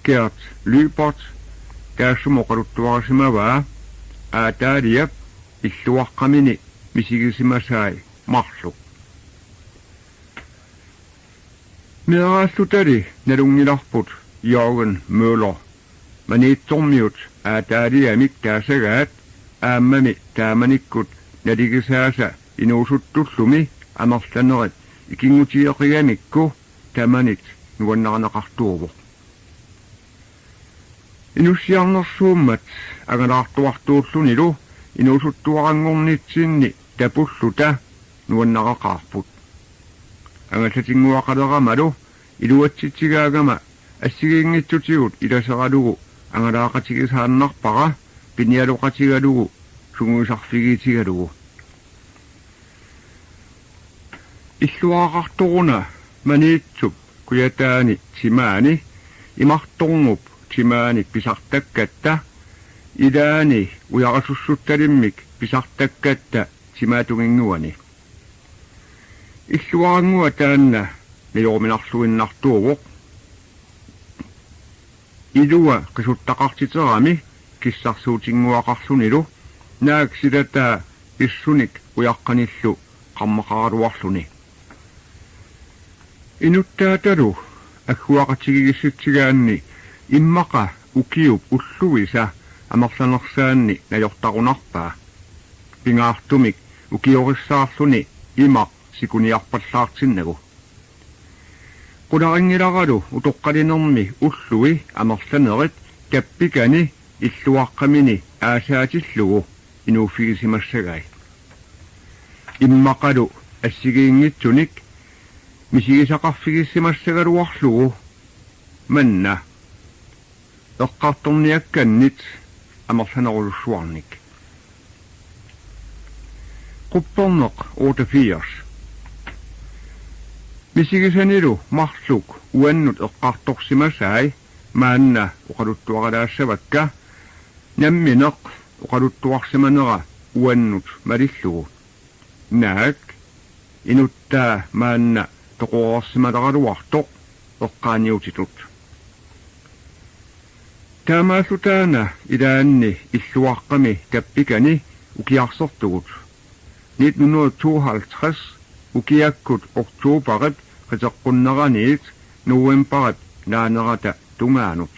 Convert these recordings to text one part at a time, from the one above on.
kært lybot, taassumoqaluttuarsimavaa, aataaliap, illuaqqamini, misigisimasai, marlu. Meeraallutali, nalungilarput, Jørgen Møller, maniittormiut, aataaliamik taasagaat, aammami taamanikkut, naligisaasa, inuusuttullumi, amarlanerit, ikingutiiqiamikku, tamanit, nuannaqartuuvoq. Inussiarnersuummat agalaartuartuullunilu inuusuttuarangornitsinni tapulluta nuannaqaqaarput. Angasatinguaqaleramalu iluatsitsigaagama assigiinngitsutigut ilaseralugu angalaaqatigisaannarpara pinialuqatigalugu sunguisarfigiitigalugu. Illuaqartoruna maniitsup kuyataani timaani imartorngup timaani pisartakkatta idaani ujarasussutalimmik pisartakkatta timaatuginguani. Illuarangua taanna nilorminarluinnartuuvoq ilua qisuttaqartiterami kissarsuutinguaqarlunilu naak silataa issunik ujaqqanillu qammaqaraluarluni. Inuttaatalu akkuaqatigigissitsigaanni immaqa ukiup ulluisa amarlanersaanni najortarunarpaa. Pingaartumik ukiorissaarluni imaq sikuniarpallaartinnagu. Qularingilaralu utoqqalinermi ullui amarlanerit tappikani illuaqqamini aasaatillugu inuuffigisimassagai. Immaqalu assigiingitsunik misigisaqarfigissimassagaluarlugu manna eqqartorniakkannit amarlanerullussuarnik. Qupporneq 88. Misigisanilu marluk uannut eqqartorsimasai maanna uqaluttuaralaassavakka nammineq uqaluttuarsimanera uannut malillugu. Naak inuttaa maanna toqorarsimaleraluartoq eqqaaniutitut. Taamaassutaana ilaanni illuaqqami tappikani ukiarsertugut. 1952 ukiakkut oktoberit qiteqqunneraniit novemberit naanerata tungaanut.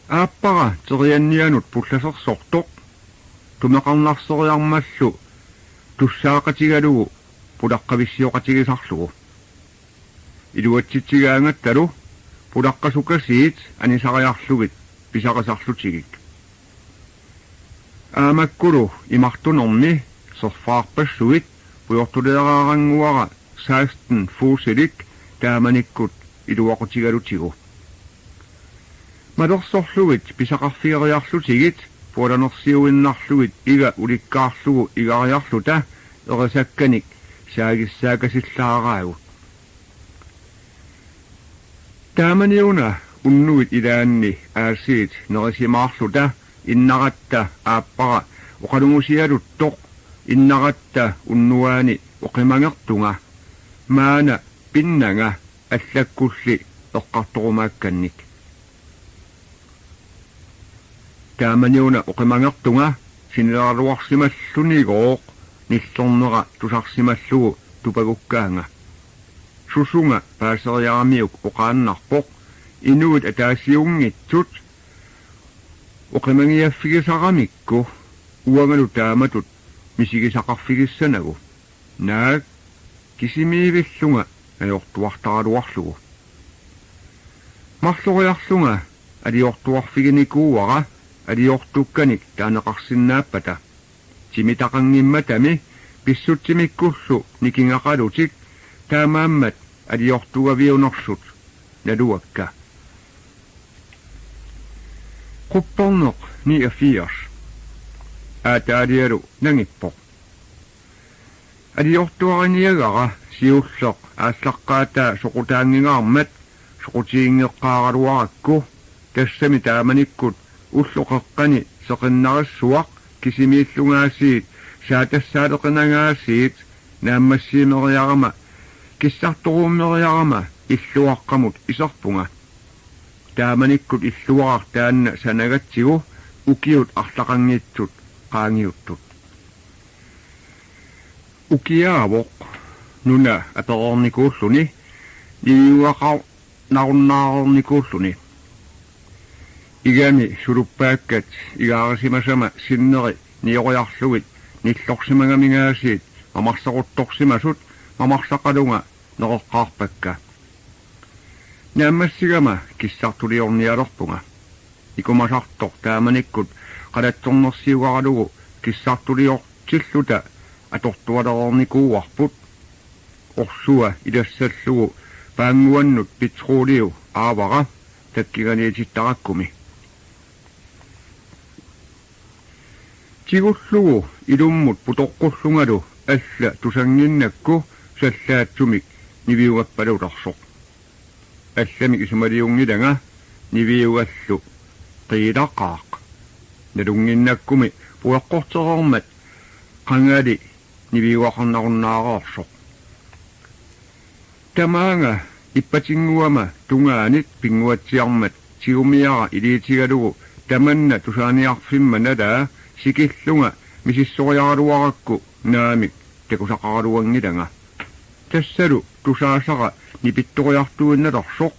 Aappara teriannianut pullasersortoq tumeqarnarseriarmallu tussaaqatigalugu pulaqqavissioqatigisarlugu. Iluatsitsigaangattalu pulaqqasukasiit anisariarlugit pisaqasarlutigik. Aamakkulu imartunermi serfaarpassuit puyortuleeraaranguara 16 fuusilik taamanikkut iluaqutigalutigu. Malersorlugit pisaqarfieriarlutigit pualanersiuinnarlugit iga ulikkaarlugu igariarluta erisakkanik saagissaakasillaaraagut. Taamaniuna unnuit ilaanni aasiit nerisimaarluta innaqatta aappara uqalungusialuttoq innaqatta unnuaani uqimangertunga maana pinnanga allakkulli eqqartorumaakkannik. Taamaniuna uqimangertunga sinilaraluarsimallunigooq nillornera tusarsimallugu tupagukkaanga. Susunga paaseriaramiuk uqaannarpoq inuit ataasiungitsut uqimangiaffigisaramikku uangalu taamatut misigisaqarfigissanagu. Naak kisimiivillunga najortuartaraluarlugu. Marloriarlunga aliortuarfiginikuuara aliortukkanik taaneqarsinnaappata. Timitaqangimmatami pissutsimikkullu nikingaqalutik taamaammat aliortugaviunersut naluakka. Qupporneq 89. Aataalialu nangippoq. Aliortuariniagara siulleq ааllaqqaataa soqutaangingaarmat soqutiingeqqaaraluarakku tassami taamanikkut ulloqeqqani seqinnarissuaq kisimiillungaasiit saatassaateqinangaasiit naammassiimeriarama Kissarturummeriarama illuaqqamut isarpunga. Taamanikkut illuartaanna sanagatsigu ukiut arlaqangiitsut qaangiuttut. Ukiaavoq nuna aperornikuulluni niuaqar narunnaaornikuulluni. Igami suluppaakkat igaarisimasama sinneri nioriarlugit nillorsimagamingaasiit mamarsoruttorsimasut mamarsaqalunga nereqqaarpakka. Naammassigama kissartuliornialorpunga. Ikumasartor taamanikkut qalatsornersiugaralugu kissartuliortilluta atortualerornikuuarput orsua ilassallugu paanguannut petrooliu aavara takkiganiitittarakkumi. Tigullugu ilummut putoqqullugalu alla tusanginnakku sallaatsumik niviugappalularsoq. Allamik isumaliungilanga niviugallu qiilaqaaq. Nalunginnakkumi puaqqorterormat qangali niviuaqarnarunnaaqaarsoq. Tamaanga ippatinguama tungaanit pinguatsiarmat tigumiara iliitigalugu tamanna tusaaniarfimma nalaa sikillunga misissoriaraluarakku naamik takusaqaraluangilanga. Tassalu tusaasaqa nipittoriartuinnalersoq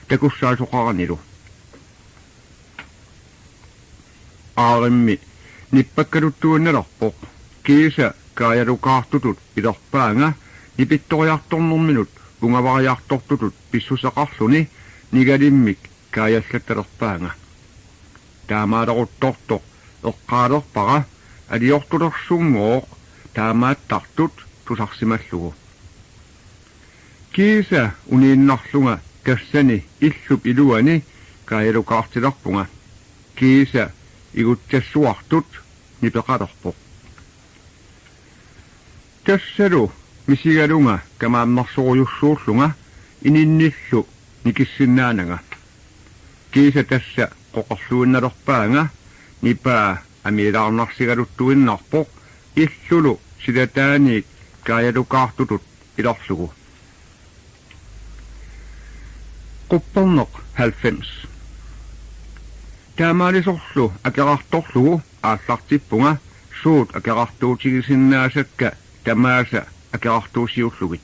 takussaasoqaranilu. Aarimmi nippakkaluttuinnalerpoq kiisa kaayalukaartutut ilerpaanga nipittoriartornerminut ungavariartortutut pissusaqarluni nigalimmik kaayallattalerpaanga. Taamaaleruttortoq eqqaalerpara aliortulersunngooq taamaattartut tusarsimallugu. Kiisa uniinnarlunga tassani illup iluani kaayalukaartilerpunga. Kiisa iguttassuartut nipeqalerpoq. Tassalu misigalunga kamaammarsorujussuurlunga ininnillu nikissinnaananga. Kiisa tassa qoqorluinnalerpaanga nipaa amiilaarnarsigaluttuinnarpoq illulu silataaniik kaayalukaartutut ilerlugu. Qupperneq 90. Taamaalisorlu akerartorlugu aallartippunga suut akerartuutigisinnaasakka tamaasa akerartuusiullugit.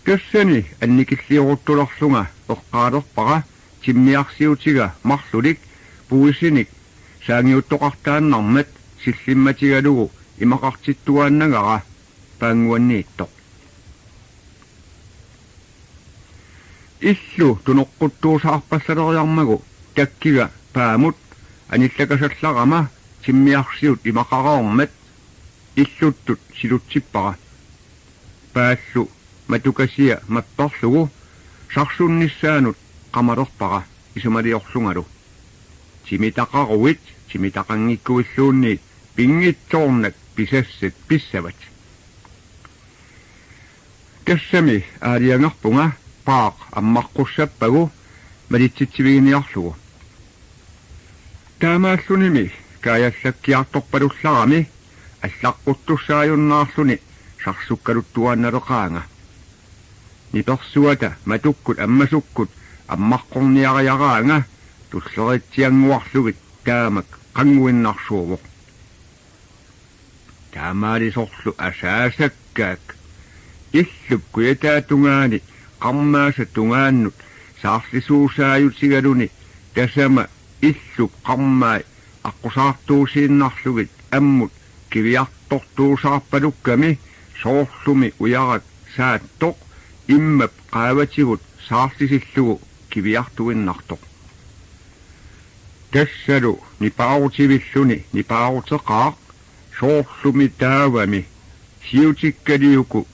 Tassani annikillioruttulerlunga eqqaalerpara timmiarsiutiga marlulik puisinik saangiuttoqartaannarmat sillimmatigalugu imaqartittuaannagara paanguanniittoq. Illu tunoqquttuusaarpassaleriarmagu takkiga paamut anillakasallaqama timmiarsiut imaqaraormat illuttut silutsippara. Paallu matukasia mapparlugu sarsunnissaanut qamalerpara isumaliorlungalu. Timitaqaruit timitaqanngikkuilluunniit pingitsoornak pisassit pissavat. Tassami aaliangerpunga paaq ammarqussappagu malitsitsiviginiarlugu. Taamaallunimi kaayallakkiartorpalullarami allaqquttussaajunnaarluni sarsukkaluttuaannaleqaanga. Nipersuata matukkut ammasukkut ammarqorniariaraanga tulleritsianguarlugit taamak qanguinnarsuuvoq. Taamaalisorlu asaasakkaak illup kuyataatungaani qarmaasa tungaannut saarlisuusaayutigaluni tasama illup qarmaai aqusaartuusiinnarlugit ammut kiviartortuusaarpalukkami soorlumi uyarat saattoq immap qaavatigut saarlisillugu kiviartuinnartoq. Tassalu nipaarutivillu nipaaruteqaaq soorlumi taavami siutikkaliuku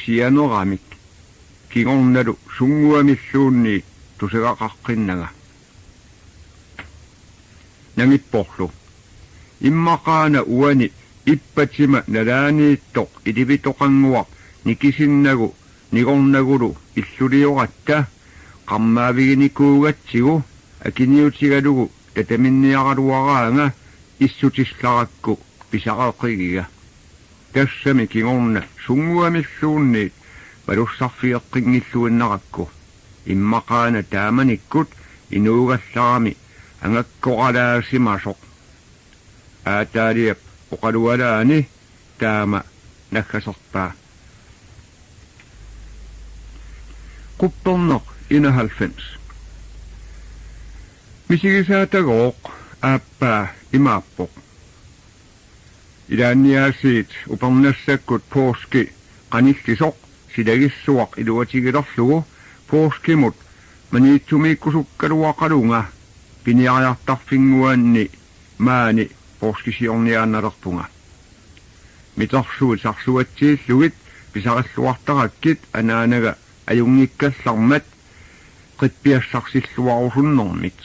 sianeramik kingornalu sunguamilluunni tusegaqaqqinnaga. Nangipporlu immaqaana uani ippatima nalaaniittoq ilivitoqanguaq nikisinnagu nigornagulu illulioratta qammaaviginikuugatsigu akiniutigalugu tataminniaraluaraanga issutissarakku pisaqaqigiga. Tassami kingorna sunguamilluunniit palussarfiiqqinngilluinnerakku immaqaana taamanikkut inuugallarami angakkoqalaasimasoq aataaliap oqalualaani taama nakkasorpaa qupperneq 91 misigisaatagooq aappaa imaappoq ilaanniaasiit uparnassakkut pooski qanillisoq silagissuaq iluatigilerlugu pooskimut maniitsumiikkusukkaluaqalunga piniariartarfinguanni maani pooskisiorniaannalerpunga mitorsuut sarsuatsiillugit pisaralluartarakkit anaanaga ajungikkallarmat qitpiassarsilluarusunnormit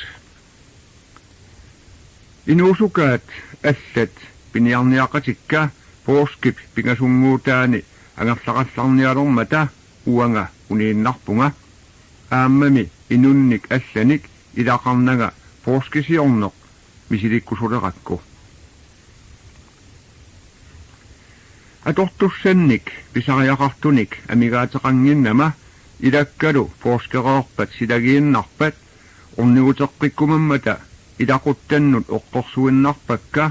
inuusukaat allat piniarniaqatikka pooskip pingasunguutaani angerlaqallarnialormata uanga uniinnarpunga aammami inunnik allanik ilaqarnaga pooskisiorneq misilikkusulerakku atortussannik pisariaqartunik amigaateqanginnama ilakkalu pooskeraorpat silagiinnarpat orniguteqqikkumammata ilaquttannut oqqorsuinnarpakka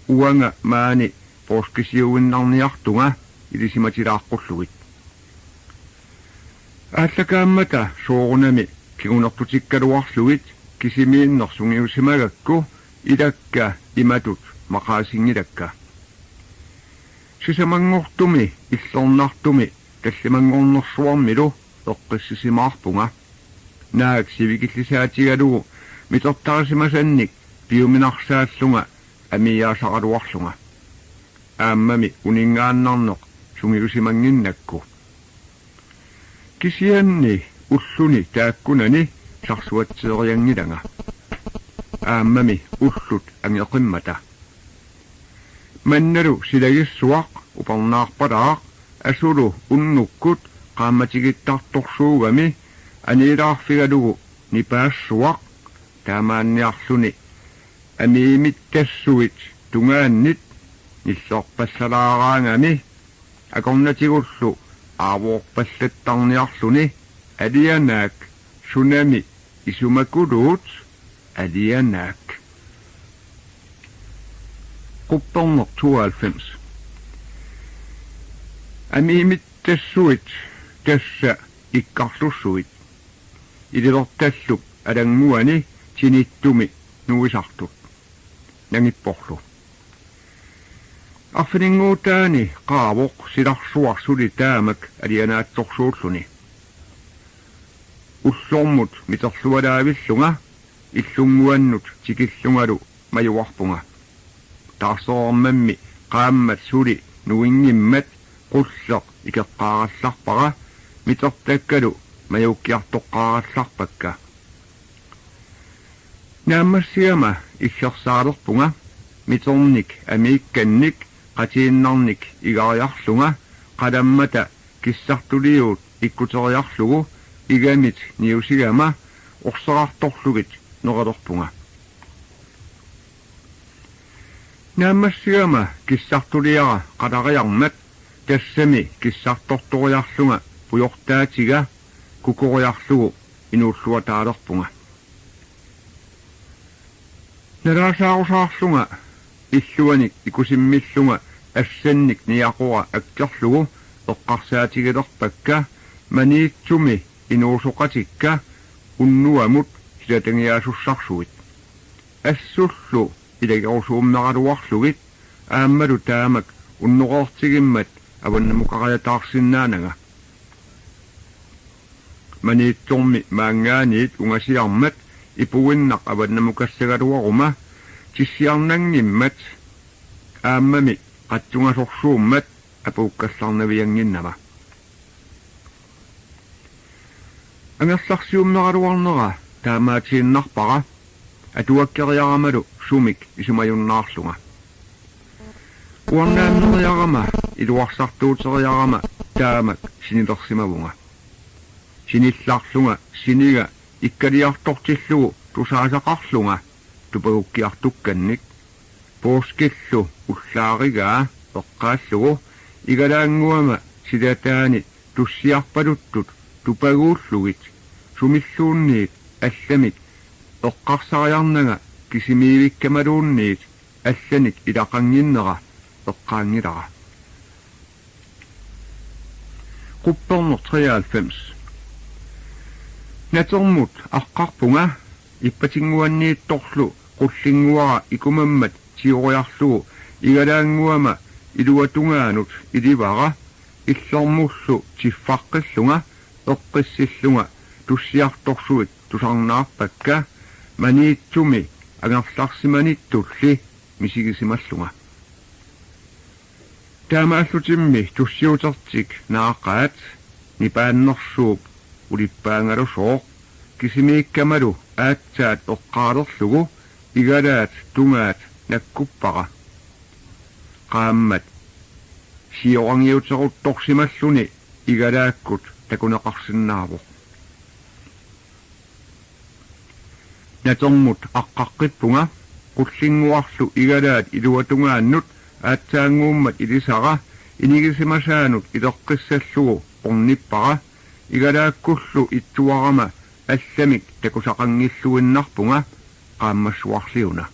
uanga maani pooskisiuinnarniartunga ilisimatilaaqqulluit ааллакааммата соорунами кигунертутиккалуарлугит кисимииннерсунгиусимагакку илакка иматут мақаасингилакка сисамангортуми иллорнартуми таллимангорнерсуармилу эққиссисимаарпунга наак сивикиллисаатигалугу митертарисимасанник пиуминарсааллунга амиаасақалуарлунга ааммами унингааннарнеқ сунгиусимангиннакку кисианни уллуни тааккунани сарсуатсеериангилага ааммами уллут ангеқиммата манналу силагиссуақ упарнаарпалаақ асулу уннуккут qaammatigittartorsuugami aniilаарfigalugu nipaassуaq таамаанниарлуни амиимиттассуит тунгааннит ниллоорпассалаараангами акорнатигуллу аавоорпаллаттарниарлуни алианаак сунами исумакулуут алианаак qupperneq 92 амиимиттассуит тасса иккарлуссуит илилерталлук алангуани тиниттуми нуисартут нангиппорлу аффинингуутаани qaavoq silarsuarsuli taamак алианаатторсууллуни уллормут митерлуалаавиллунга иллунгуаннут тикиллунгалу маюарпунга таарсоормамми qaammat suli nuingimmat qulleq ikeqqaarallarpara mitertakkalu majukkiartoqqaarallarpakka naammassiama иллерсаалерпунга миторник амиикканник qatiinnarnik igariarlunga qalammata kissartuliuut ikkuteriarlugu igamit niusigama orserartorlugit noqalorpunga naammassigama kissartuliara qalariarmat tassami kissartortoriarlunga pujortaatiga kukoriarlugu inuulluataalerpunga nalaasaarusаарlunga иллуаник икусиммиллунга ассанник ниақура аккерлугу эққарсаатигилерпакка маниитсуми инуусоқатикка уннуамут хилатангиасуссарсуит ассуллу илагерусуумнералуарлугит ааммалу таамак уннуқортигиммат аваннамуқариатаарсиннаанага маниитсорми маангаанит унгасиармат ипуиннақ аваннамукассагалуарума тиссиарнангиммат ааммами qattungasorsuummat apuukkallарнавиангиннама ангалларсиумнераluarnera таамаатииннарпара атуаккериарамалу сумик исумаюннаарлунга уаннааннериарама илуарсартуутериарама таамак синилерсимавунга синилларлунга синига иккалиартортиллугу тусаасақарлунга тупагуккиартукканник пооскиллу уллааригаа эққааллугу игалаангуама силатаани туссиарпалуттут тупагууллугит сумиллуунниит алламик эққарсариарнага кисимиивиккамалуунниит алланик илақангиннера эққаангилара Qupperner 93 Natormut аққарпунга иппатингуанниитторлу qullinguara ikumammat tioriarlugu igalaanguama iluatungaanuut ilivara иллормуллу тиффаққиллунга эққиссиллунга туссиарторсуит тусарнаарпакка маниитсуми агарларсиманиттулли мисигисималлунга таамааллутимми туссиутертик наақаат нипааннэрсууп улиппаангалусоо кисимииккамалу аатсаат эққаалерлугу игалаат тунгаат наккуппара qaammat сиорангиутерутторсималлуни игалааккут такунеқарсиннаавоқ натормут аққаққиппунга qullinguarlu igalaat iluatунгааннут аатсаангууммат илисара инигисимасаанут илеққиссаллугу орниппара игалааккуллу итсуарама алламик такусақангиллуиннарпунга qaammassуарлиуна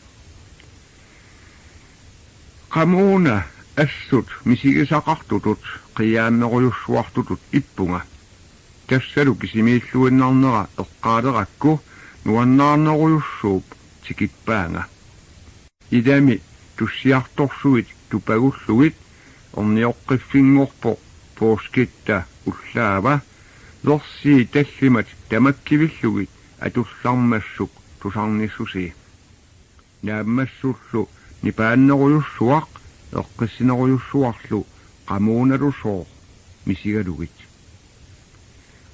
qamuna assut misigисақартутут қиааммеруйуссуартутут иппунга тассалу кисимииллуиннарнера эққаалеракку нуаннаарнеруйуссууп тикиппаанга идами туссиарторсуит тупагуллугит орниоққиффингорпо пооскитта уллаава лорсии таллимат тамаккивиллугит атуллармассук тусарниссуси нааммассуллу нипааннеруйуссуақ эққиссинеруйуссуарлу qamууналусоо мисигалугит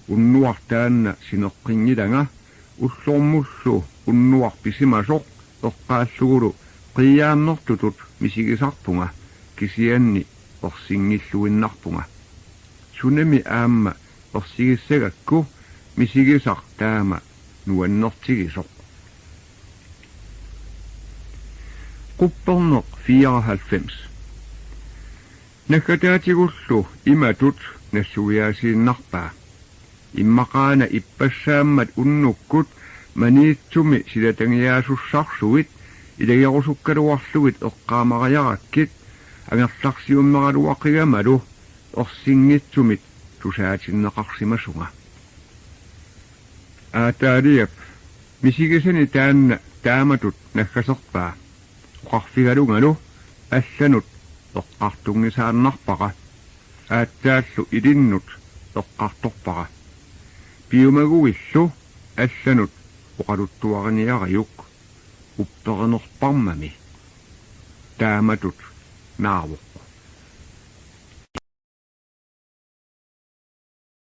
уннуартаанна синеққингилага уллормуллу уннуар писимасоқ эққааллугулу қиаамнертутут мисигисарпунга кисианни орсингиллуиннарпунга сунами аама орсигиссагакку мисигисар таама нуаннертигисоқ Qupperner 94 Nakatatigullu imatut nassuiaasiinnarpaa immaqaana ippassaamat unnukkut maniitsumi silatangiaasussarsuit ilagiarusukkaluarlugit eqqaamariarakkit angerlarsiummeraluaqigamalu orsinngitsumit tusaatinneqarsimasunga aataaliap misigisani taanna taamatut nakkaserpaa uqarfigalungalu allanut eqqartungisaannarpaqa aattaallu ilinnut eqqartorpaqa piumaguillu allanut uqaluttuariniariuk upperinerparmami taamatut naavuq